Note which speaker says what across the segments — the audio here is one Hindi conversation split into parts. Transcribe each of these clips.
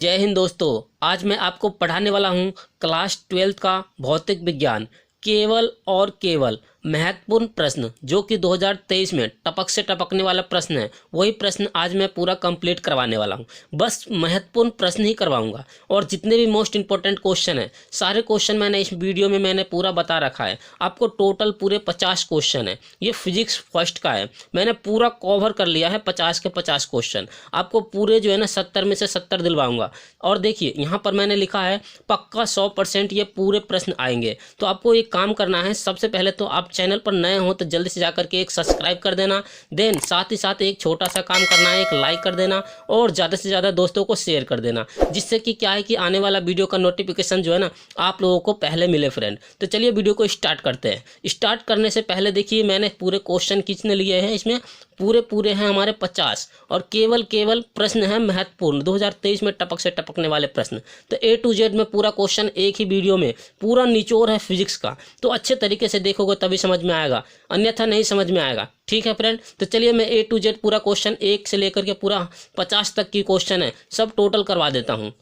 Speaker 1: जय हिंद दोस्तों। आज मैं आपको पढ़ाने वाला हूँ क्लास 12 का भौतिक विज्ञान। केवल और केवल महत्वपूर्ण प्रश्न जो कि 2023 में टपक से टपकने वाला प्रश्न है, वही प्रश्न आज मैं पूरा कंप्लीट करवाने वाला हूँ। बस महत्वपूर्ण प्रश्न ही करवाऊंगा और जितने भी मोस्ट इंपॉर्टेंट क्वेश्चन है, सारे क्वेश्चन मैंने इस वीडियो में मैंने पूरा बता रखा है। आपको टोटल पूरे 50 क्वेश्चन है। ये फिजिक्स फर्स्ट का है, मैंने पूरा कवर कर लिया है 50 के 50 क्वेश्चन। आपको पूरे जो है ना 70 में से 70 दिलवाऊंगा। और देखिए यहाँ पर मैंने लिखा है पक्का 100% ये पूरे प्रश्न आएंगे। तो आपको एक काम करना है, सबसे पहले तो आप चैनल पर नए हो तो जल्दी से जाकर के एक सब्सक्राइब कर देना। देन साथ ही साथ एक छोटा सा काम करना है, एक लाइक कर देना और ज़्यादा से ज़्यादा दोस्तों को शेयर कर देना, जिससे कि क्या है कि आने वाला वीडियो का नोटिफिकेशन जो है ना आप लोगों को पहले मिले फ्रेंड। तो चलिए वीडियो को स्टार्ट करते हैं। स्टार्ट करने से पहले देखिए मैंने पूरे क्वेश्चन कितने लिए हैं, इसमें पूरे हैं हमारे 50 और केवल प्रश्न है महत्वपूर्ण 2023 में टपक से टपकने वाले प्रश्न। तो A to Z में पूरा क्वेश्चन एक ही वीडियो में पूरा निचोड़ है फिजिक्स का। तो अच्छे तरीके से देखोगे तभी समझ में आएगा, अन्यथा नहीं समझ में आएगा। ठीक है फ्रेंड, तो चलिए मैं A to Z पूरा क्वेश्चन 1 से लेकर के पूरा 50 तक की क्वेश्चन है सब टोटल करवा देता हूँ।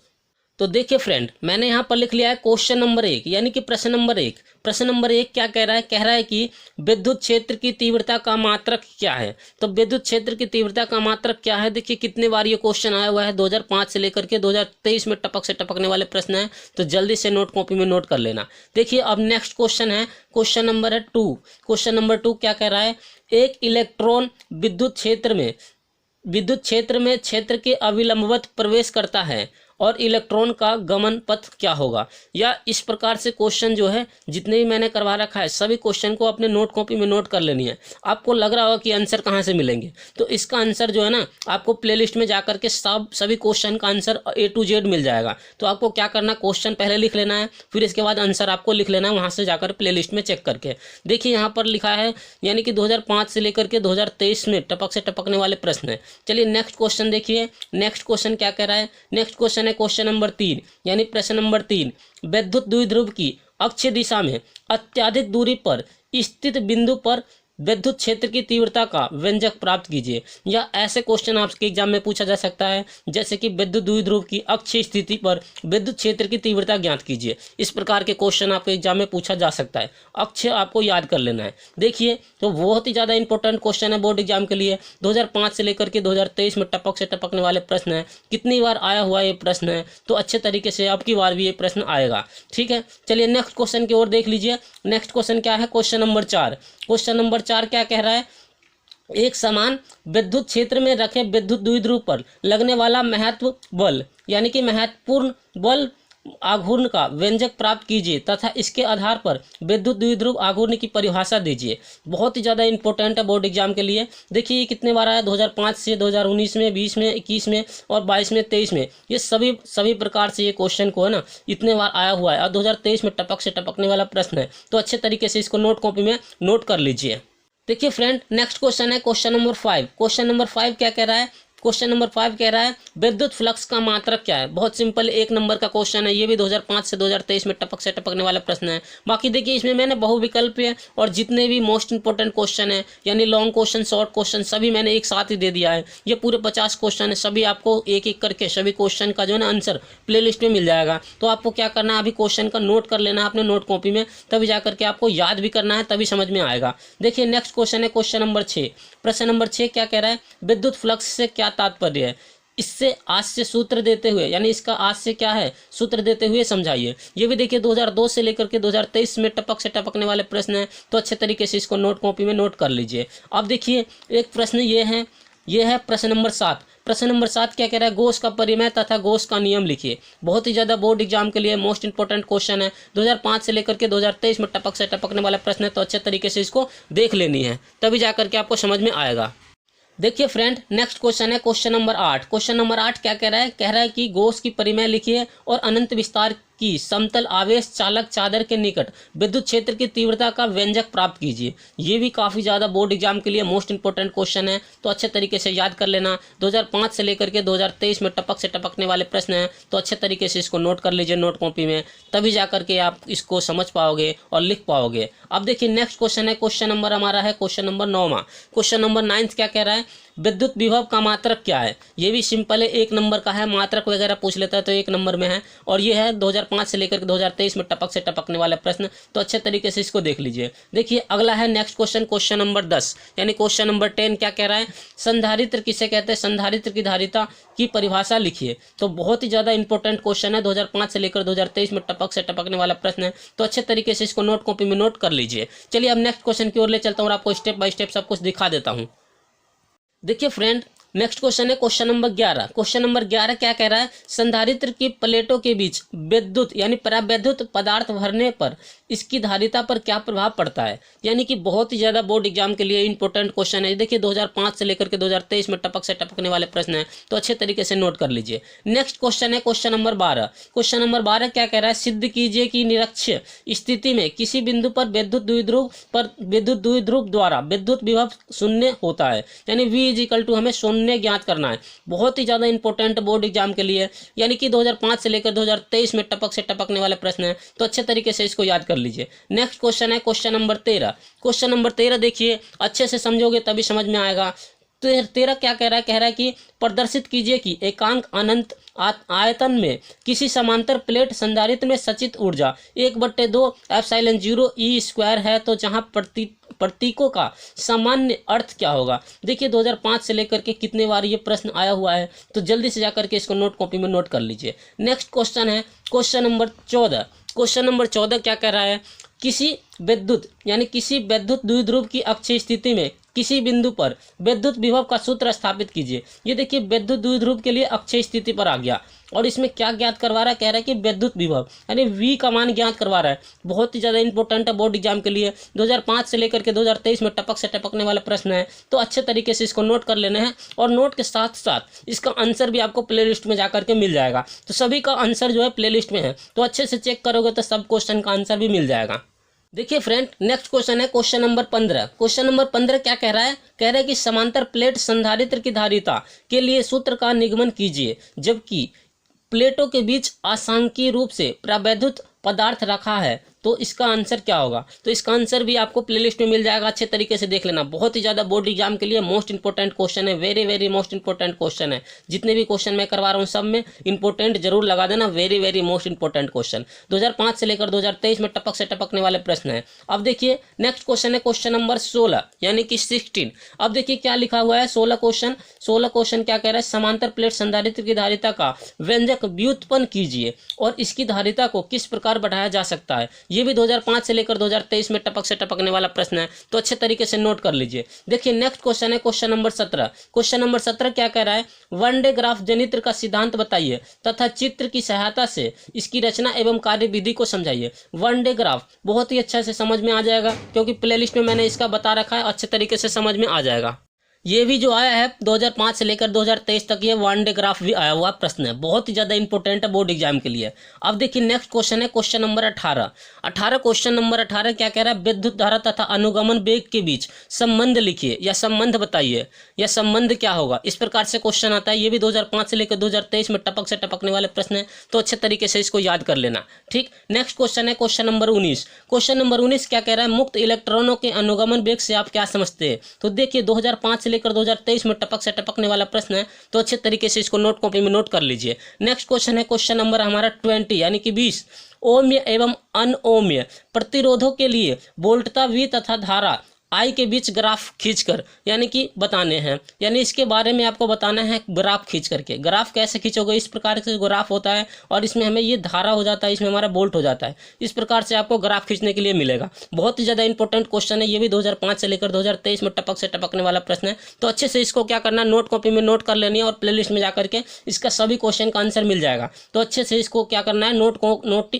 Speaker 1: तो देखिए फ्रेंड, मैंने यहाँ पर लिख लिया है क्वेश्चन नंबर 1 यानी कि प्रश्न नंबर 1। प्रश्न नंबर 1 क्या कह रहा है? कह रहा है कि विद्युत क्षेत्र की तीव्रता का मात्रक क्या है। तो विद्युत क्षेत्र की तीव्रता का मात्रक क्या है, देखिए कितने बार ये क्वेश्चन आया हुआ है, 2005 से लेकर के 2023 में टपक से टपकने वाले प्रश्न है। तो जल्दी से नोट कॉपी में नोट कर लेना। देखिए अब नेक्स्ट क्वेश्चन है, क्वेश्चन नंबर है 2। क्वेश्चन नंबर 2 क्या कह रहा है? एक इलेक्ट्रॉन विद्युत क्षेत्र में क्षेत्र के अविलंबवत प्रवेश करता है और इलेक्ट्रॉन का गमन पथ क्या होगा। या इस प्रकार से क्वेश्चन जो है जितने भी मैंने करवा रखा है सभी क्वेश्चन को अपने नोट कॉपी में नोट कर लेनी है। आपको लग रहा होगा कि आंसर कहाँ से मिलेंगे, तो इसका आंसर जो है ना आपको प्लेलिस्ट में जाकर के सभी क्वेश्चन का आंसर A to Z मिल जाएगा। तो आपको क्या करना, क्वेश्चन पहले लिख लेना है, फिर इसके बाद आंसर आपको लिख लेना है वहाँ से जाकर प्लेलिस्ट में चेक करके। देखिए यहाँ पर लिखा है यानी कि 2005 से लेकर के 2023 में टपक से टपकने वाले प्रश्न है। चलिए नेक्स्ट क्वेश्चन देखिए, नेक्स्ट क्वेश्चन क्या कह रहा है। नेक्स्ट क्वेश्चन है क्वेश्चन नंबर 3 यानी प्रश्न नंबर 3। विद्युत द्विध्रुव की अक्षीय दिशा में अत्यधिक दूरी पर स्थित बिंदु पर विद्युत क्षेत्र की तीव्रता का व्यंजक प्राप्त कीजिए। या ऐसे क्वेश्चन आपके एग्जाम में पूछा जा सकता है, जैसे कि विद्युत द्विध्रुव की अक्षीय स्थिति पर विद्युत क्षेत्र की तीव्रता ज्ञात कीजिए। इस प्रकार के क्वेश्चन आपके एग्जाम में पूछा जा सकता है, अक्षय आपको याद कर लेना है। देखिए तो बहुत ही ज़्यादा इंपॉर्टेंट क्वेश्चन है बोर्ड एग्जाम के लिए। 2005 से लेकर के 2023 में टपक से टपकने वाले प्रश्न है। कितनी बार आया हुआ ये प्रश्न है, तो अच्छे तरीके से अब की बार भी ये प्रश्न आएगा। ठीक है, चलिए नेक्स्ट क्वेश्चन की ओर देख लीजिए। नेक्स्ट क्वेश्चन क्या है, क्वेश्चन नंबर 4। क्वेश्चन नंबर 4 क्या कह रहा है? एक समान विद्युत क्षेत्र में रखे विद्युत द्विध्रुव पर लगने वाला महत्व बल यानी कि महत्वपूर्ण बल आघूर्ण का व्यंजक प्राप्त कीजिए तथा इसके आधार पर विद्युत द्विध्रुव आघूर्ण की परिभाषा दीजिए। बहुत ही ज़्यादा इंपॉर्टेंट है बोर्ड एग्जाम के लिए। देखिए ये कितने बार आया, 2005 से 2019 में, 20 में, 21 में और 22 में, 23 में। ये सभी प्रकार से ये क्वेश्चन को है ना इतने बार आया हुआ है और 2023 में टपक से टपकने वाला प्रश्न है। तो अच्छे तरीके से इसको नोट कॉपी में नोट कर लीजिए। देखिए फ्रेंड, नेक्स्ट क्वेश्चन है क्वेश्चन नंबर 5। क्वेश्चन नंबर 5 क्या कह रहा है? क्वेश्चन नंबर 5 कह रहा है विद्युत फ्लक्स का मात्रक क्या है। बहुत सिंपल 1 नंबर का क्वेश्चन है, ये भी 2005 से 2023 में टपक से टपकने वाला प्रश्न है। बाकी देखिए इसमें मैंने बहुविकल्प है और जितने भी मोस्ट इंपॉर्टेंट क्वेश्चन है यानी लॉन्ग क्वेश्चन, शॉर्ट क्वेश्चन सभी मैंने एक साथ ही दे दिया है। ये पूरे 50 क्वेश्चन है, सभी आपको एक एक करके सभी क्वेश्चन का जो है ना आंसर प्ले लिस्ट में मिल जाएगा। तो आपको क्या करना है, अभी क्वेश्चन का नोट कर लेना है अपने नोट कॉपी में, तभी जाकर के आपको याद भी करना है, तभी समझ में आएगा। देखिए नेक्स्ट क्वेश्चन है क्वेश्चन नंबर 6। प्रश्न नंबर 6 क्या कह रहा है? विद्युत फ्लक्स से क्या तात्पर्य है, इससे आज से सूत्र देते हुए यानी इसका आज से क्या है सूत्र देते हुए समझाइए। ये भी देखिए 2002 से लेकर के 2023 में टपक से टपकने वाले प्रश्न हैं। तो अच्छे तरीके से इसको नोट कॉपी में नोट कर लीजिए। अब देखिए एक प्रश्न ये है प्रश्न नंबर 7। प्रश्न नंबर 7 क्या कह रहा है? गॉस का परिमेय तथा गॉस का नियम लिखिए। बहुत ही ज़्यादा बोर्ड एग्जाम के लिए मोस्ट इंपॉर्टेंट क्वेश्चन है। 2005 से लेकर के 2023 में टपक से टपकने वाला प्रश्न है। तो अच्छे तरीके से इसको देख लेनी है, तभी जाकर के आपको समझ में आएगा। देखिए फ्रेंड, नेक्स्ट क्वेश्चन है क्वेश्चन नंबर 8। क्वेश्चन नंबर 8 क्या कह रहा है? कह रहा है कि गॉस की परिमेय लिखिए और अनंत विस्तार की समतल आवेश चालक चादर के निकट विद्युत क्षेत्र की तीव्रता का व्यंजक प्राप्त कीजिए। ये भी काफ़ी ज़्यादा बोर्ड एग्जाम के लिए मोस्ट इंपॉर्टेंट क्वेश्चन है। तो अच्छे तरीके से याद कर लेना। 2005 से लेकर के 2023 में टपक से टपकने वाले प्रश्न हैं। तो अच्छे तरीके से इसको नोट कर लीजिए नोट कॉपी में, तभी जा करके आप इसको समझ पाओगे और लिख पाओगे। अब देखिए नेक्स्ट क्वेश्चन है क्वेश्चन नंबर हमारा है क्वेश्चन नंबर 9। क्वेश्चन नंबर 9 क्या कह रहा है? विद्युत विभव का मात्रक क्या है? ये भी सिंपल है, 1 नंबर का है, मात्रक वगैरह पूछ लेता है तो 1 नंबर में है। और ये है 2005 से लेकर के 2023 में टपक से टपकने वाला प्रश्न, तो अच्छे तरीके से इसको देख लीजिए। देखिए अगला है नेक्स्ट क्वेश्चन, क्वेश्चन नंबर 10 यानी क्वेश्चन नंबर 10 क्या कह रहा है? संधारित्र किसे कहते हैं? संधारित्र की धारिता की परिभाषा लिखिए। तो बहुत ही ज़्यादा इंपॉर्टेंट क्वेश्चन है, 2005 से लेकर 2023 में टपक से टपकने वाला प्रश्न है, तो अच्छे तरीके से इसको नोट कॉपी में नोट कर लीजिए। चलिए अब नेक्स्ट क्वेश्चन की ओर ले चलता हूँ और आपको स्टेप बाय स्टेप सब कुछ दिखा देता हूँ। देखिए फ्रेंड, नेक्स्ट क्वेश्चन है क्वेश्चन नंबर 11। क्वेश्चन नंबर 11 क्या कह रहा है? संधारित्र की प्लेटों के बीच विद्युत यानी परावैद्युत पदार्थ भरने पर इसकी धारिता पर क्या प्रभाव पड़ता है? यानी कि बहुत ही ज़्यादा बोर्ड एग्जाम के लिए इंपॉर्टेंट क्वेश्चन है। देखिए 2005 से लेकर के 2023 में टपक से टपकने वाले प्रश्न है, तो अच्छे तरीके से नोट कर लीजिए। नेक्स्ट क्वेश्चन है क्वेश्चन नंबर 12। क्वेश्चन नंबर 12 क्या कह रहा है? सिद्ध कीजिए कि निरक्षीय स्थिति में किसी बिंदु पर विद्युत द्विध्रुव द्वारा विद्युत विभव शून्य होता है। यानी V हमें शून्य ज्ञात करना है, बहुत ही ज़्यादा इंपॉर्टेंट बोर्ड एग्जाम के लिए, यानी कि 2005 से लेकर 2023 में टपक से टपकने वाले प्रश्न है, तो अच्छे तरीके से इसको याद कर लीजिए। नेक्स्ट क्वेश्चन है क्वेश्चन नंबर 13। क्वेश्चन नंबर 13 देखिए, अच्छे से समझोगे तभी समझ में आएगा। तो 13 क्या कह रहा है? कह रहा है कि प्रदर्शित कीजिए कि एकांक अनंत आयतन में किसी समांतर प्लेट संधारित्र में संचित ऊर्जा 1/2 एप्सिलॉन 0 E² है, तो जहाँ प्रतीकों का सामान्य अर्थ क्या होगा? देखिए 2005 से लेकर के कितने बार ये प्रश्न आया हुआ है, तो जल्दी से जाकर के इसको नोट कॉपी में नोट कर लीजिए। नेक्स्ट क्वेश्चन है क्वेश्चन नंबर 14। क्वेश्चन नंबर 14 क्या कह रहा है? किसी विद्युत द्विध्रुव की अक्षीय स्थिति में किसी बिंदु पर विद्युत विभव का सूत्र स्थापित कीजिए। ये देखिए विद्युत द्विध्रुव के लिए अक्षीय स्थिति पर आ गया, और इसमें क्या ज्ञात करवा रहा है? कह रहा है कि विद्युत विभव यानी V का मान ज्ञात करवा रहा है। बहुत ही ज़्यादा इंपॉर्टेंट है बोर्ड एग्जाम के लिए, 2005 से लेकर के 2023 में टपक से टपकने वाला प्रश्न है, तो अच्छे तरीके से इसको नोट कर लेना है। और नोट के साथ साथ इसका आंसर भी आपको प्ले लिस्ट में जाकर के मिल जाएगा। तो सभी का आंसर जो है प्ले लिस्ट में है, तो अच्छे से चेक करोगे तो सब क्वेश्चन का आंसर भी मिल जाएगा। देखिए फ्रेंड, नेक्स्ट क्वेश्चन है क्वेश्चन नंबर 15। क्वेश्चन नंबर 15 क्या कह रहा है? कह रहा है कि समांतर प्लेट संधारित्र की धारिता के लिए सूत्र का निगमन कीजिए, जबकि प्लेटों के बीच आसांकीय रूप से परावैद्युत पदार्थ रखा है, तो इसका आंसर क्या होगा? तो इसका आंसर भी आपको प्लेलिस्ट में मिल जाएगा, अच्छे तरीके से देख लेना। बहुत ही ज़्यादा बोर्ड एग्जाम के लिए मोस्ट इंपॉर्टेंट क्वेश्चन है, very very most important question है। जितने भी क्वेश्चन मैं करवा रहा हूँ सब में इंपॉर्टेंट जरूर लगा देना, very very most important question. 2005 से लेकर 2023 में टपक से टपकने वाले प्रश्न है। अब देखिए नेक्स्ट क्वेश्चन है क्वेश्चन नंबर 16 यानी कि 16। अब देखिए क्या लिखा हुआ है? 16 क्वेश्चन क्या कह रहा है? समांतर प्लेट संधारित्र की धारिता का व्यंजक व्युत्पन्न कीजिए और इसकी धारिता को किस प्रकार बढ़ाया जा सकता है। ये भी 2005 से लेकर 2023 में टपक से टपकने वाला प्रश्न है, तो अच्छे तरीके से नोट कर लीजिए। देखिए नेक्स्ट क्वेश्चन है क्वेश्चन नंबर 17। क्वेश्चन नंबर 17 क्या कह रहा है? वन डे ग्राफ जनित्र का सिद्धांत बताइए तथा चित्र की सहायता से इसकी रचना एवं कार्यविधि को समझाइए। वन डे ग्राफ बहुत ही अच्छा से समझ में आ जाएगा, क्योंकि प्लेलिस्ट में मैंने इसका बता रखा है, अच्छे तरीके से समझ में आ जाएगा। ये भी जो आया है 2005 से लेकर 2023 तक, ये वन डे ग्राफ भी आया हुआ प्रश्न है, बहुत ही ज़्यादा इंपॉर्टेंट है बोर्ड एग्जाम के लिए। अब देखिए नेक्स्ट क्वेश्चन है क्वेश्चन नंबर 18। क्वेश्चन नंबर 18 क्या कह रहा है? विद्युत धारा तथा अनुगमन वेग के बीच संबंध लिखिए या संबंध बताइए, या संबंध क्या होगा? इस प्रकार से क्वेश्चन आता है। ये भी 2005 से लेकर 2023 में टपक से टपकने वाले प्रश्न है, तो अच्छे तरीके से इसको याद कर लेना। ठीक, नेक्स्ट क्वेश्चन है क्वेश्चन नंबर 19। क्वेश्चन नंबर 19 क्या कह रहा है? मुक्त इलेक्ट्रॉनों के अनुगमन वेग से आप क्या समझते हैं? तो देखिए 2005 से लेकर 2023 में टपक से टपकने वाला प्रश्न है, तो अच्छे तरीके से इसको नोट कॉपी में नोट कर लीजिए। नेक्स्ट क्वेश्चन है क्वेश्चन नंबर हमारा 20 यानी कि 20। ओम्य एवं अनओम्य प्रतिरोधों के लिए वोल्टता V तथा धारा I के बीच ग्राफ खींचकर यानी कि बताने हैं, यानी इसके बारे में आपको बताना है ग्राफ खींच करके। ग्राफ कैसे खींचोगे? इस प्रकार से ग्राफ होता है और इसमें हमें ये धारा हो जाता है, इसमें हमारा वोल्ट हो जाता है। इस प्रकार से आपको ग्राफ खींचने के लिए मिलेगा। बहुत ही ज़्यादा इंपॉर्टेंट क्वेश्चन है, ये भी 2005 से लेकर 2023 में टपक से टपकने वाला प्रश्न है, तो अच्छे से इसको क्या करना है? नोट कॉपी में नोट कर लेनी है और प्लेलिस्ट में जाकर के इसका सभी क्वेश्चन का आंसर मिल जाएगा। तो अच्छे से इसको क्या करना है? नोट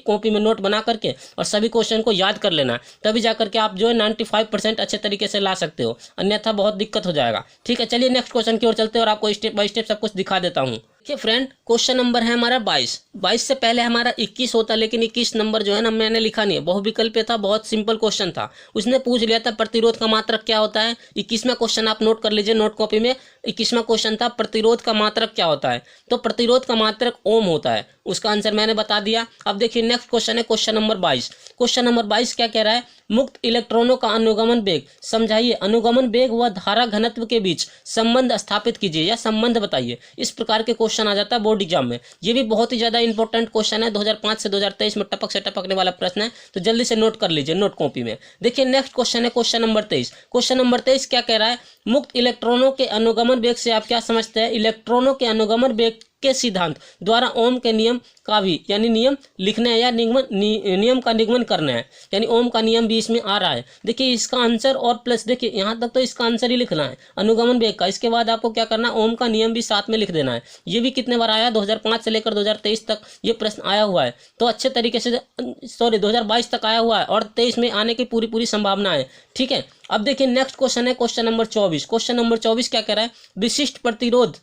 Speaker 1: कॉपी में नोट बना करके और सभी क्वेश्चन को याद कर लेना, तभी जाकर के आप जो है 95% अच्छे तरीके से ला सकते हो, अन्यथा बहुत दिक्कत हो जाएगा। ठीक है, चलिए नेक्स्ट क्वेश्चन की ओर चलते हैं और आपको स्टेप बाय स्टेप सब कुछ दिखा देता हूँ। देखिए फ्रेंड, क्वेश्चन नंबर है हमारा 22 से पहले हमारा 21 होता, लेकिन 21 नंबर जो है ना मैंने लिखा नहीं है, बहुविकल्पीय था, बहुत सिंपल क्वेश्चन था। उसने पूछ लिया था प्रतिरोध का मात्रक क्या होता है। 21वां क्वेश्चन आप नोट कर लीजिए नोट कॉपी में। 21वां क्वेश्चन था प्रतिरोध का मात्रक क्या होता है, तो प्रतिरोध का मात्रक ओम होता है, उसका आंसर मैंने बता दिया। अब देखिए नेक्स्ट क्वेश्चन है क्वेश्चन नंबर 22। क्वेश्चन नंबर 22 क्या कह रहा है, मुक्त इलेक्ट्रॉनों का अनुगमन वेग समझाइए, अनुगमन वेग व धारा घनत्व के बीच संबंध स्थापित कीजिए या संबंध बताइए। इस प्रकार के क्वेश्चन आ जाता है बोर्ड एग्जाम में। ये भी बहुत ही ज्यादा इंपॉर्टेंट क्वेश्चन है, 2005 से 2023 में टपक से टपकने वाला प्रश्न है, तो जल्दी से नोट कर लीजिए नोट कॉपी में। देखिए नेक्स्ट क्वेश्चन है क्वेश्चन नंबर 23। क्वेश्चन नंबर 23 क्या कह रहा है, मुक्त इलेक्ट्रॉनों के अनुगमन वेग से आप क्या समझते हैं, इलेक्ट्रॉनों के अनुगमन वेग के सिद्धांत द्वारा ओम के नियम का भी यानी नियम लिखना है या नियम का निगमन करना है, यानी ओम का नियम भी इसमें आ रहा है। देखिए इसका आंसर और प्लस, देखिए यहाँ तक तो इसका आंसर ही लिखना है अनुगमन वेग का, इसके बाद आपको क्या करना है ओम का नियम भी साथ में लिख देना है। ये भी कितने बार आया, 2005 से लेकर 2023 तक ये प्रश्न आया हुआ है, तो अच्छे तरीके से 2022 तक आया हुआ है और 23 में आने की पूरी संभावना है। ठीक है, अब देखिए नेक्स्ट क्वेश्चन है क्वेश्चन नंबर 24। क्वेश्चन नंबर 24 क्या कह रहा है, विशिष्ट प्रतिरोध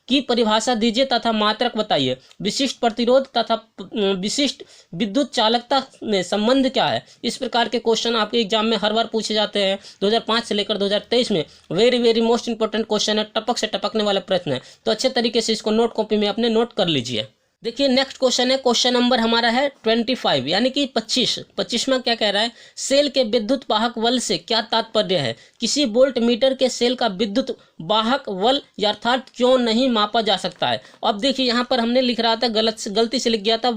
Speaker 1: की परिभाषा दीजिए तथा मात्रक बताइए। विशिष्ट प्रतिरोध तथा विशिष्ट विद्युत चालकता में संबंध क्या है। इस प्रकार के क्वेश्चन आपके एग्जाम में हर बार पूछे जाते हैं, 2005 से लेकर 2023 में वेरी मोस्ट इंपॉर्टेंट क्वेश्चन है, टपक से टपकने वाला प्रश्न है, तो अच्छे तरीके से इसको नोट कॉपी में अपने नोट कर लीजिए। देखिए नेक्स्ट क्वेश्चन है क्वेश्चन नंबर हमारा है 25 यानी कि 25वां क्या कह रहा है, सेल के विद्युत वाहक बल से क्या तात्पर्य है, किसी वोल्ट मीटर के सेल का विद्युत वाहक बल अर्थात क्यों नहीं मापा जा सकता है। अब देखिए यहाँ पर हमने लिख रहा था गलती से लिख गया था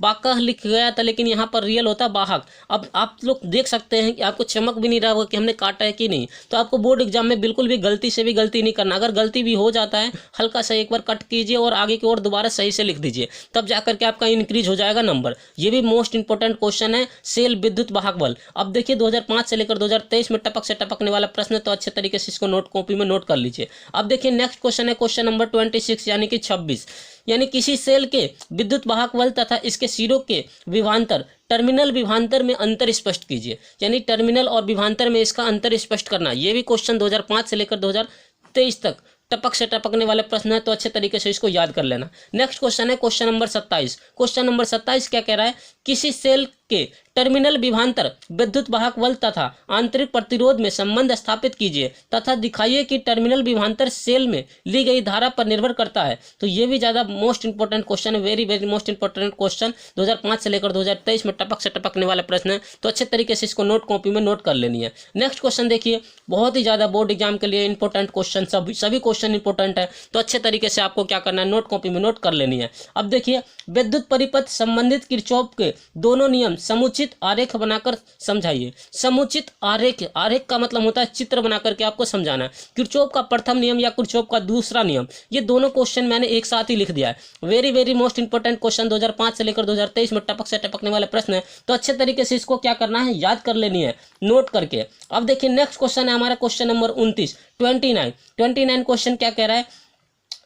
Speaker 1: वाकह लिख गया था, लेकिन यहाँ पर रियल होता वाहक। अब आप लोग देख सकते हैं कि आपको चमक भी नहीं रहा होगा कि हमने काटा है कि नहीं, तो आपको बोर्ड एग्जाम में बिल्कुल भी गलती से भी गलती नहीं करना। अगर गलती भी हो जाता है हल्का सा एक बार कट कीजिए और आगे की ओर दोबारा सही से लिख दीजिए, तब जाकर के आपका इंक्रीज हो जाएगा नंबर। ये भी मोस्ट इंपॉर्टेंट क्वेश्चन है, सेल विद्युत वाहक बल। अब देखिए 2005 से लेकर 2023 में टपक से टपकने वाला प्रश्न है, तो अच्छे तरीके से इसको नोट कॉपी में नोट कर लीजिए। अब देखिए नेक्स्ट क्वेश्चन है क्वेश्चन नंबर 26 यानी कि 26, यानी किसी सेल के विद्युत वाहक बल तथा इसके सिरों के विभवांतर टर्मिनल विभवांतर में अंतर स्पष्ट कीजिए, यानी टर्मिनल और विभवांतर में इसका अंतर स्पष्ट करना। ये भी क्वेश्चन 2005 से लेकर 2023 तक टपक से टपकने वाले प्रश्न है, तो अच्छे तरीके से इसको याद कर लेना। नेक्स्ट क्वेश्चन है क्वेश्चन नंबर 27। क्वेश्चन नंबर 27 क्या कह रहा है, किसी सेल के टर्मिनल विभवांतर विद्युत वाहक बल तथा आंतरिक प्रतिरोध में संबंध स्थापित कीजिए तथा दिखाइए कि टर्मिनल विभवांतर सेल में ली गई धारा पर निर्भर करता है। तो ये भी ज़्यादा मोस्ट इंपॉर्टेंट क्वेश्चन है, वेरी मोस्ट इंपॉर्टेंट क्वेश्चन, 2005 से लेकर 2023 में टपक से टपकने वाला प्रश्न है, तो अच्छे तरीके से इसको नोट कॉपी में नोट कर लेनी है। नेक्स्ट क्वेश्चन देखिए, बहुत ही ज़्यादा बोर्ड एग्जाम के लिए इंपॉर्टेंट क्वेश्चन, सभी क्वेश्चन इंपॉर्टेंट है, तो अच्छे तरीके से आपको क्या करना है नोट कॉपी में नोट कर लेनी है। अब देखिए विद्युत परिपथ संबंधित किरचॉफ के दोनों नियम समुचित आरेख बनाकर समझाइए। समुचित आरेख का मतलब होता है चित्र बनाकर के आपको समझाना है। किरचॉफ का प्रथम नियम या किरचॉफ का दूसरा नियम, ये दोनों क्वेश्चन मैंने एक साथ ही लिख दिया है। वेरी मोस्ट इंपॉर्टेंट क्वेश्चन, 2005 से लेकर 2023 में टपक से टपकने वाले प्रश्न है, तो अच्छे तरीके से इसको क्या करना है याद कर लेनी है नोट करके। अब देखिए नेक्स्ट क्वेश्चन है हमारा क्वेश्चन नंबर 29 29 क्वेश्चन क्या कह रहा है,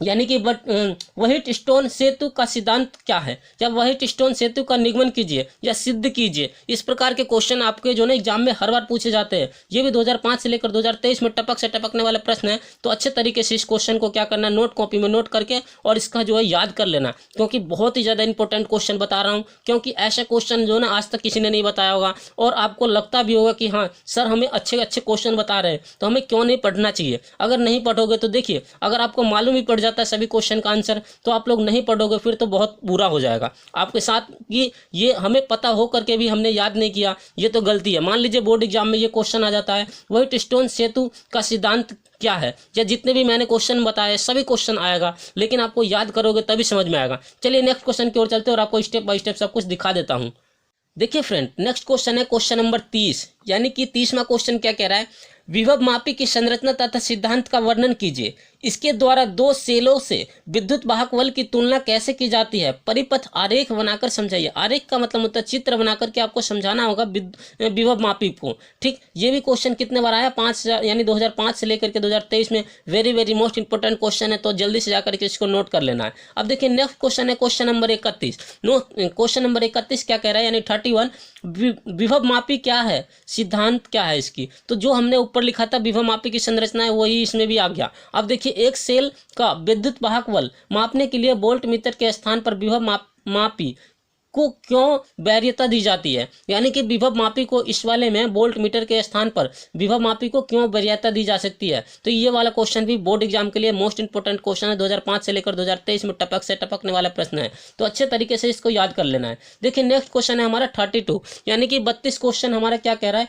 Speaker 1: यानी कि व्हाइट स्टोन सेतु का सिद्धांत क्या है, या व्हाइट स्टोन सेतु का निगमन कीजिए या सिद्ध कीजिए। इस प्रकार के क्वेश्चन आपके जो ना एग्जाम में हर बार पूछे जाते हैं। ये भी 2005 से लेकर 2023 में टपक से टपकने वाला प्रश्न है, तो अच्छे तरीके से इस क्वेश्चन को क्या करना, नोट कॉपी में नोट करके और इसका जो है याद कर लेना, क्योंकि बहुत ही ज़्यादा इंपॉर्टेंट क्वेश्चन बता रहा हूँ। क्योंकि ऐसा क्वेश्चन जो ना आज तक किसी ने नहीं बताया होगा, और आपको लगता भी होगा कि हाँ सर हमें अच्छे क्वेश्चन बता रहे हैं, तो हमें क्यों नहीं पढ़ना चाहिए। अगर नहीं पढ़ोगे तो देखिए, अगर आपको मालूम ही पड़ जाता है सभी क्वेश्चन का आंसर, तो आप लोग नहीं पढ़ोगे फिर तो बहुत बुरा हो जाएगा आपके साथ कि ये हमें पता हो करके भी हमने याद नहीं किया, ये तो गलती है। मान लीजिए बोर्ड एग्जाम में ये क्वेश्चन आ जाता है, व्हाइट स्टोन सेतु का सिद्धांत क्या है, या जितने भी मैंने क्वेश्चन बताए सभी क्वेश्चन आएगा, लेकिन आपको याद करोगे तभी समझ में आएगा। चलिए नेक्स्ट क्वेश्चन की ओर चलते हैं और आपको स्टेप बाय स्टेप सब कुछ दिखा देता हूँ। देखिए फ्रेंड, नेक्स्ट क्वेश्चन है क्वेश्चन नंबर 30, यानी कि 30वां क्वेश्चन क्या कह रहा है, विभव मापी की संरचना तथा सिद्धांत का वर्णन कीजिए। इसके द्वारा दो सेलों से विद्युत वाहक बल की तुलना कैसे की जाती है, परिपथ आरेख बनाकर समझाइए। आरेख का मतलब होता है चित्र बनाकर के आपको समझाना होगा विभव मापी को। ठीक, ये भी क्वेश्चन कितने बार आया, 5 यानी 2005 से लेकर के 2023 में वेरी मोस्ट इंपॉर्टेंट क्वेश्चन है, तो जल्दी से जाकर के इसको नोट कर लेना है। अब देखिए नेक्स्ट क्वेश्चन है क्वेश्चन नंबर 31। क्वेश्चन नंबर 31 क्या कह रहा है, यानी 31, विभव मापी क्या है, सिद्धांत क्या है इसकी। तो जो हमने ऊपर लिखा था विभव मापी की संरचना है, वही इसमें भी आ गया। अब देखिए एक सेल का विद्युत वाहक बल मापने के लिए वोल्ट मीटर के स्थान पर विभव मापी को क्यों वरीयता दी जाती है, यानी कि विभव मापी को इस वाले में वोल्ट मीटर के स्थान पर विभव मापी को क्यों वरीयता दी जा सकती है। तो ये वाला क्वेश्चन भी बोर्ड एग्जाम के लिए मोस्ट इंपोर्टेंट क्वेश्चन है, 2005 से लेकर 2023 में टपक से टपकने वाला प्रश्न है, तो अच्छे तरीके से इसको याद कर लेना है। देखिए नेक्स्ट क्वेश्चन है हमारा 32, यानी कि 32 क्वेश्चन हमारा क्या कह रहा है,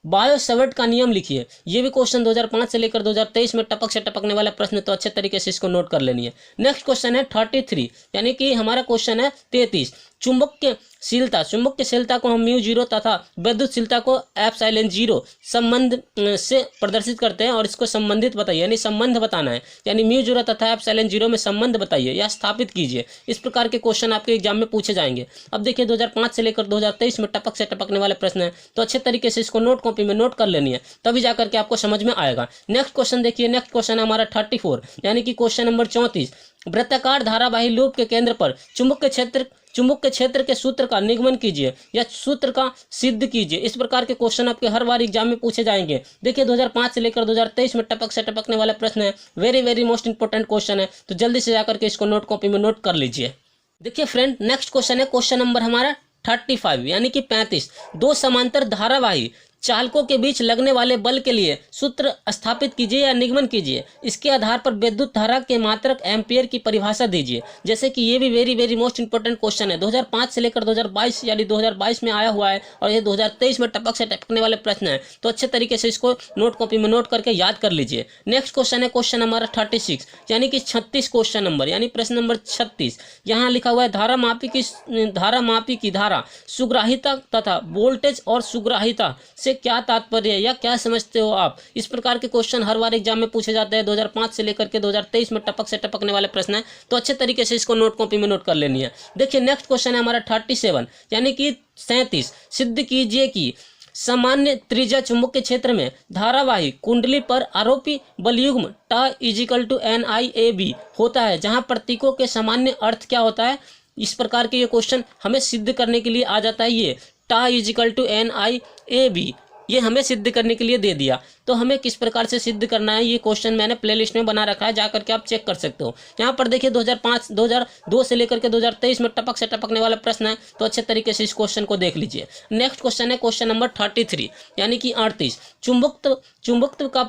Speaker 1: बायो-सैवर्ट का नियम लिखिए। ये भी क्वेश्चन 2005 से लेकर 2023 में टपक से टपकने वाला प्रश्न, तो अच्छे तरीके से इसको नोट कर लेनी है। नेक्स्ट क्वेश्चन है 33, यानी कि हमारा क्वेश्चन है 33, चुंबकशीलता को हम μ0 तथा विद्युतशीलता को ε0 संबंध से प्रदर्शित करते हैं और इसको संबंधित बताइए, यानी संबंध बताना है, यानी μ0 तथा ε0 में संबंध बताइए या स्थापित कीजिए। इस प्रकार के क्वेश्चन आपके एग्जाम में पूछे जाएंगे। अब देखिए 2005 से लेकर 2023 में टपक से टपकने वाले प्रश्न है, तो अच्छे तरीके से इसको नोट कॉपी में नोट कर लेनी है, तभी जाकर के आपको समझ में आएगा। नेक्स्ट क्वेश्चन देखिए, नेक्स्ट क्वेश्चन है हमारा 34, यानी कि क्वेश्चन नंबर 34, वृत्ताकार धारावाही लूप के केंद्र पर चुंबक के क्षेत्र के सूत्र का निगमन कीजिए या सूत्र का सिद्ध कीजिए। इस प्रकार के क्वेश्चन आपके हर बार एग्जाम में पूछे जाएंगे। देखिए 2005 से लेकर 2023 में टपक से टपकने वाला प्रश्न है, वेरी मोस्ट इंपोर्टेंट क्वेश्चन है, तो जल्दी से जाकर के इसको नोट कॉपी में नोट कर लीजिए। देखिए फ्रेंड, नेक्स्ट क्वेश्चन है क्वेश्चन नंबर हमारा 35, यानी कि 35, दो समांतर धारावाही चालकों के बीच लगने वाले बल के लिए सूत्र स्थापित कीजिए या निगमन कीजिए। इसके आधार पर विद्युत धारा के मात्रक एम्पियर की परिभाषा दीजिए। जैसे कि ये भी वेरी मोस्ट इंपोर्टेंट क्वेश्चन है, 2005 से लेकर 2022, यानी 2022 में आया हुआ है और ये 2023 में टपक से टपकने वाले प्रश्न है, तो अच्छे तरीके से इसको नोट कॉपी में नोट करके याद कर लीजिए। नेक्स्ट क्वेश्चन है क्वेश्चन नंबर 36, यानी कि 36 क्वेश्चन नंबर, यानी प्रश्न नंबर 36। यहाँ लिखा हुआ है धारा मापी की धारा सुग्राहिता तथा वोल्टेज और सुग्राहिता से क्या तात्पर्य है या क्या समझते हो आप। इस प्रकार के क्वेश्चन हर बार एग्जाम में पूछे जाते हैं, 2005 से लेकर के 2023 में टपक से टपकने वाले प्रश्न है, तो अच्छे तरीके से इसको नोट कॉपी में नोट कर लेनी है। देखिए नेक्स्ट क्वेश्चन है हमारा 37, यानी कि 37, सिद्ध कीजिए कि सामान्य त्रिज्या चुंबक के क्षेत्र में धारावाही कुंडली पर आरोपी बलयुग्म टा = NIAB होता है, जहां प्रतीकों के सामान्य अर्थ क्या होता है। इस प्रकार के ये क्वेश्चन हमें सिद्ध करने के लिए आ जाता है। ये टा = NIAB, ये हमें सिद्ध करने के लिए दे दिया, तो हमें किस प्रकार से सिद्ध करना है, ये क्वेश्चन मैंने प्लेलिस्ट में बना रखा है, जाकर के आप चेक कर सकते हो। यहाँ पर देखिए 2002 से लेकर के 2023 में टपक से टपकने वाला प्रश्न है, तो अच्छे तरीके से इस क्वेश्चन को देख लीजिए। नेक्स्ट क्वेश्चन है क्वेश्चन नंबर 33, यानी कि 38, चुंबकत्व का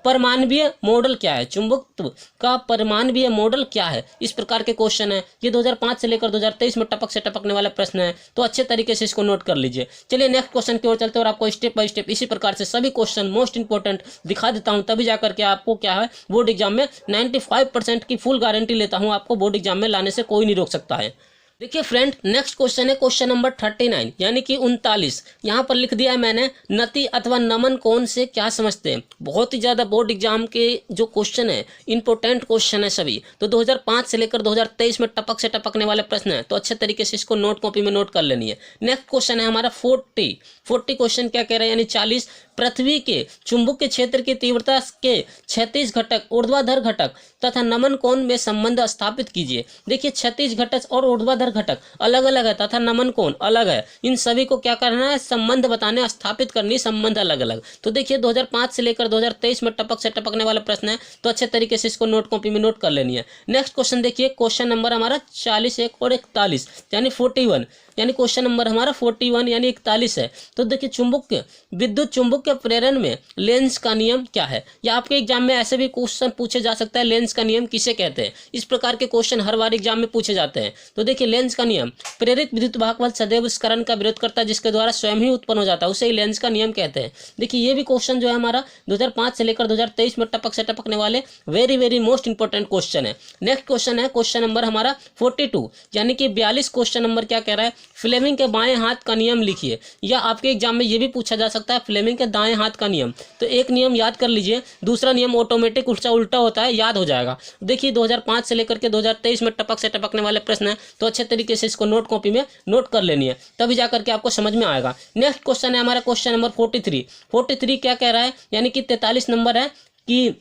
Speaker 1: परमाणवीय मॉडल क्या है। चुंबकत्व का परमाणवीय मॉडल क्या है, इस प्रकार के क्वेश्चन है। ये 2005 से लेकर 2023 में टपक से टपकने वाला प्रश्न है, तो अच्छे तरीके से इसको नोट कर लीजिए। चलिए नेक्स्ट क्वेश्चन की ओर चलते हैं और आपको स्टेप बाय स्टेप इसी प्रकार से सभी क्वेश्चन मोस्ट इंपोर्टेंट दिखा देता हूं, तभी जाकर के आपको क्या है बोर्ड एग्जाम में 95% की फुल गारंटी लेता हूं, आपको बोर्ड एग्जाम में लाने से कोई नहीं रोक सकता है। देखिए फ्रेंड, नेक्स्ट क्वेश्चन है क्वेश्चन नंबर 39, यानी कि 39। यहाँ पर लिख दिया है मैंने, नति अथवा नमन कोण से क्या समझते हैं। बहुत ही ज़्यादा बोर्ड एग्जाम के जो क्वेश्चन है इंपॉर्टेंट क्वेश्चन है सभी, तो 2005 से लेकर 2023 में टपक से टपकने वाले प्रश्न है, तो अच्छे तरीके से इसको नोट कॉपी में नोट कर लेनी है। नेक्स्ट क्वेश्चन है हमारा 40 क्वेश्चन क्या कह रहा है, यानी 40, पृथ्वी के चुंबकीय क्षेत्र की तीव्रता के क्षैतिज घटक, ऊर्ध्वाधर घटक तथा नमन कोण में संबंध स्थापित कीजिए। देखिए क्षैतिज घटक और ऊर्ध्वाधर घटक अलग अलग है तथा नमन कोण अलग है, इन सभी को क्या करना है, संबंध बताने, स्थापित करनी, संबंध अलग अलग। तो देखिए 2005 से लेकर 2023 में टपक से टपकने वाला प्रश्न है, तो अच्छे तरीके से इसको नोट कॉपी में नोट कर लेनी है। नेक्स्ट क्वेश्चन देखिए, क्वेश्चन नंबर हमारा 40 और 41, यानी 41, यानी क्वेश्चन नंबर हमारा 41 यानी 41 है। तो देखिए विद्युत चुंबकीय प्रेरण में लेंस का नियम क्या है, या आपके एग्जाम में ऐसे भी क्वेश्चन पूछे जा सकता है, लेंस का नियम किसे कहते हैं। इस प्रकार के क्वेश्चन हर बार एग्जाम में पूछे जाते हैं। तो देखिए लेंस का नियम, प्रेरित विद्युत वाहक बल सदैव उस करण का विरोध करता है जिसके द्वारा स्वयं ही उत्पन्न हो जाता है, उसे ही लेंस का नियम कहते हैं। देखिए ये भी क्वेश्चन जो है हमारा 2005 से लेकर 2023 में टपक से टपकने वाले वेरी मोस्ट इंपोर्टेंट क्वेश्चन है। नेक्स्ट क्वेश्चन है क्वेश्चन नंबर हमारा 42, यानी कि 42 क्वेश्चन नंबर क्या कह रहा है, फ्लेमिंग के बाएं हाथ का नियम लिखिए। या आपके एग्जाम में ये भी पूछा जा सकता है फ्लेमिंग के दाएं हाथ का नियम। तो एक नियम याद कर लीजिए, दूसरा नियम ऑटोमेटिक उल्टा होता है, याद हो जाएगा। देखिए 2005 से लेकर के 2023 में टपक से टपकने वाले प्रश्न है, तो अच्छे तरीके से इसको नोट कॉपी में नोट कर लेनी है, तभी जाकर के आपको समझ में आएगा। नेक्स्ट क्वेश्चन है हमारा क्वेश्चन नंबर 43 क्या कह रहा है, यानी कि 43 नंबर है कि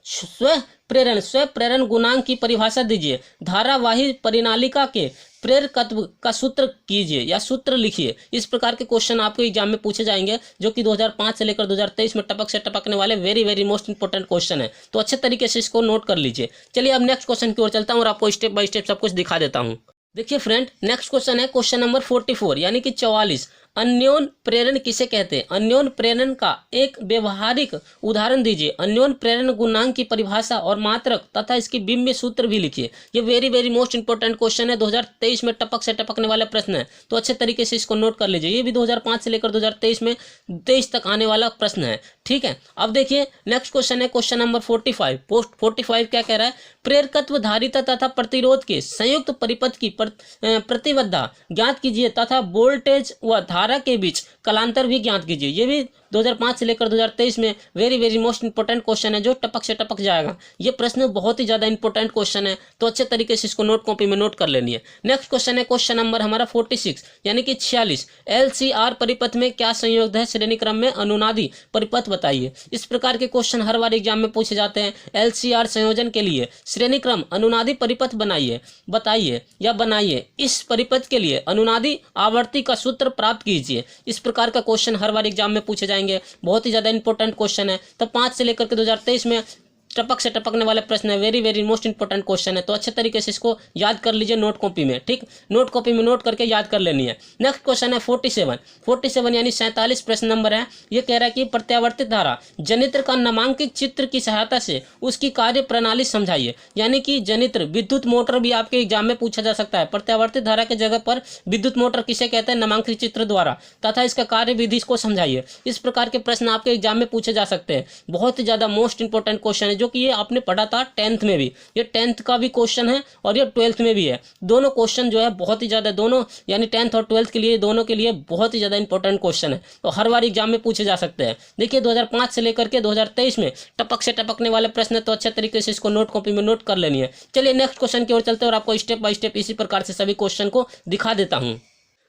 Speaker 1: स्व प्रेरण गुणांक की परिभाषा दीजिए। धारावाही परिनालिका के प्रेरकत्व का सूत्र कीजिए या सूत्र लिखिए। इस प्रकार के क्वेश्चन आपको एग्जाम में पूछे जाएंगे, जो कि 2005 से लेकर 2023 में टपक से टपकने वाले वेरी मोस्ट इंपोर्टेंट क्वेश्चन है, तो अच्छे तरीके से इसको नोट कर लीजिए। चलिए अब नेक्स्ट क्वेश्चन की ओर चलता हूँ और आपको स्टेप बाय स्टेप सब कुछ दिखा देता हूँ। देखिए फ्रेंड, नेक्स्ट क्वेश्चन है क्वेश्चन नंबर 44 यानी कि 44। अन्योन प्रेरण किसे कहते हैं? अन्योन प्रेरण का एक व्यवहारिक उदाहरण दीजिए। अन्योन प्रेरण गुणांक की परिभाषा और मात्रक तथा इसकी बिंब सूत्र भी लिखिए। ये very very most important question है, 2023 में टपक से टपकने वाला प्रश्न है, तो अच्छे तरीके से इसको नोट कर लीजिए। ये भी 2005 से लेकर 2023 में 23 तक आने वाला प्रश्न है, ठीक है। अब देखिए नेक्स्ट क्वेश्चन है क्वेश्चन नंबर 45। पोस्ट 45 क्या कह रहा है? प्रेरकत्व धारिता तथा प्रतिरोध के संयुक्त परिपथ की प्रतिबद्धता ज्ञात कीजिए तथा वोल्टेज व धारा के बीच कलांतर भी ज्ञात कीजिए। ये भी 2005 से लेकर 2023 में very very most important question है, जो टपक से टपक जाएगा। ये प्रश्न बहुत ही ज्यादा इंपॉर्टेंट क्वेश्चन है, तो अच्छे तरीके से इसको नोट कॉपी में नोट कर लेनी है। नेक्स्ट क्वेश्चन है क्वेश्चन नंबर हमारा 46 यानी कि 46। LCR परिपथ में क्या संयुक्त है? श्रेणी क्रम में अनुनादी परिपथ बताइए। इस प्रकार के क्वेश्चन हर बार एग्जाम में पूछे जाते हैं। LCR संयोजन के लिए श्रेणी क्रम अनुनादी परिपथ बताइए या बनाइए। इस परिपथ के लिए अनुनादी आवर्ती का सूत्र प्राप्त कीजिए। इस प्रकार का क्वेश्चन हर बार एग्जाम में पूछे जाएंगे, बहुत ही ज्यादा इंपॉर्टेंट क्वेश्चन है। तो 5 से लेकर के 2023 में टपक से टपकने वाले प्रश्न है, very very most important question है, तो अच्छे तरीके से इसको याद कर लीजिए नोट कॉपी में, ठीक। नोट कॉपी में नोट करके याद कर लेनी है। नेक्स्ट क्वेश्चन है 47 यानी 47 प्रश्न नंबर है। ये कह रहा है कि प्रत्यावर्तित धारा जनित्र का नामांकित चित्र की सहायता से उसकी कार्य प्रणाली समझाइए। यानी कि जनित्र विद्युत मोटर भी आपके एग्जाम में पूछा जा सकता है। प्रत्यावर्तित धारा के जगह पर विद्युत मोटर किसे कहते हैं? नामांकित चित्र द्वारा, तथा इसका कार्य विधि को समझाइए। इस प्रकार के प्रश्न आपके एग्जाम में पूछे जा सकते हैं। बहुत ही ज्यादा मोस्ट इंपॉर्टेंट क्वेश्चन है, कि ये आपने पढ़ा था 10th में भी। ये 10th का भी क्वेश्चन है और ये 12th में भी है। दोनों क्वेश्चन जो है बहुत ही ज्यादा, दोनों यानी 10th और 12th के लिए, दोनों के लिए बहुत ही ज्यादा इंपॉर्टेंट क्वेश्चन है, तो हर बार एग्जाम में पूछे जा सकते हैं। देखिए 2005 से लेकर के 2023 में टपक से टपकने वाले प्रश्न है, तो अच्छे तरीके से इसको नोट कॉपी में नोट कर लेनी है। चलिए नेक्स्ट क्वेश्चन की ओर चलते हैं और आपको स्टेप बाय स्टेप इसी प्रकार से सभी क्वेश्चन को दिखा देता हूं।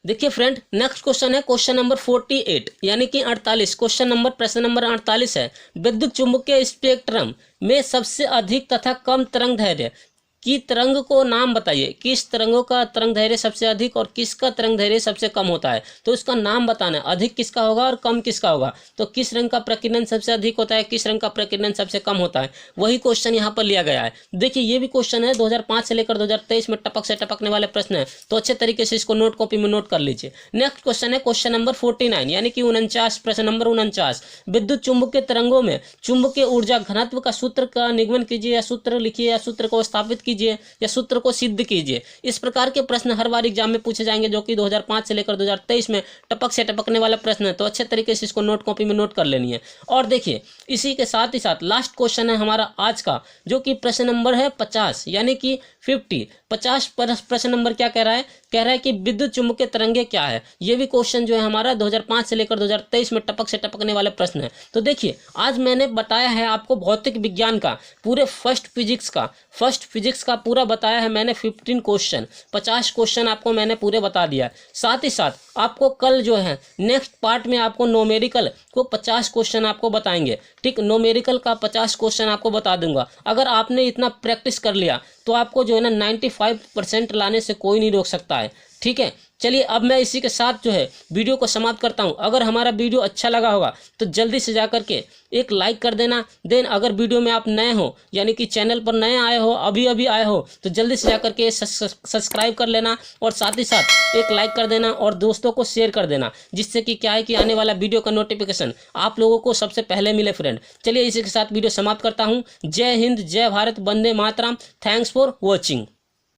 Speaker 1: देखिए फ्रेंड, नेक्स्ट क्वेश्चन है क्वेश्चन नंबर 48 यानी कि 48। क्वेश्चन नंबर प्रश्न नंबर 48 है, विद्युत चुंबकीय स्पेक्ट्रम में सबसे अधिक तथा कम तरंग दैर्घ्य की तरंग को नाम बताइए। किस तरंगों का तरंग दैर्घ्य सबसे अधिक और किसका तरंग दैर्घ्य सबसे कम होता है, तो इसका नाम बताना है। अधिक किसका होगा और कम किसका होगा, तो किस रंग का प्रकीर्णन सबसे अधिक होता है, किस रंग का प्रकीर्णन सबसे कम होता है, वही क्वेश्चन यहाँ पर लिया गया है। देखिए ये भी क्वेश्चन है 2005 से लेकर 2023 में टपक से टपकने वाले प्रश्न है, तो अच्छे तरीके से इसको नोट कॉपी में नोट कर लीजिए। नेक्स्ट क्वेश्चन है क्वेश्चन नंबर 49 यानी कि 49, प्रश्न नंबर 49। विद्युत चुंबकीय तरंगों में चुंबकीय ऊर्जा घनत्व का सूत्र का निगमन कीजिए, या सूत्र लिखिए, या सूत्र को स्थापित कीजिए, या सूत्र को सिद्ध कीजिए। इस प्रकार के प्रश्न हर बार एग्जाम में पूछे जाएंगे, जो कि 2005 से लेकर 2023 में टपक से टपकने वाला प्रश्न है, तो अच्छे तरीके से इसको नोट कॉपी में नोट कर लेनी है। और देखिए इसी के साथ ही साथ लास्ट क्वेश्चन है हमारा आज का, जो कि प्रश्न नंबर है 50 यानी कि 50 प्रश्न नंबर क्या कह रहा है? कह रहा है कि विद्युत चुंबकीय तरंगे क्या है। ये भी क्वेश्चन जो है हमारा 2005 से लेकर 2023 में टपक से टपकने वाले प्रश्न है। तो देखिए आज मैंने बताया है आपको भौतिक विज्ञान का पूरे फर्स्ट फिजिक्स का पूरा बताया है मैंने 15 क्वेश्चन, 50 क्वेश्चन आपको मैंने पूरे बता दिया। साथ ही साथ आपको कल जो है नेक्स्ट पार्ट में आपको न्यूमेरिकल को 50 क्वेश्चन आपको बताएंगे, ठीक। न्यूमेरिकल का 50 क्वेश्चन आपको बता दूंगा। अगर आपने इतना प्रैक्टिस कर लिया तो आपको जो है ना 95% लाने से कोई नहीं रोक सकता है, ठीक है। चलिए अब मैं इसी के साथ जो है वीडियो को समाप्त करता हूं। अगर हमारा वीडियो अच्छा लगा होगा तो जल्दी से जाकर के एक लाइक कर देना। देन अगर वीडियो में आप नए हो यानी कि चैनल पर नए आए हो, अभी आए हो, तो जल्दी से जाकर के सब्सक्राइब कर लेना और साथ ही साथ एक लाइक कर देना और दोस्तों को शेयर कर देना, जिससे कि क्या है कि आने वाला वीडियो का नोटिफिकेशन आप लोगों को सबसे पहले मिले फ्रेंड। चलिए इसी के साथ वीडियो समाप्त करता हूँ। जय हिंद, जय भारत, वंदे मातरम। Thanks for watching.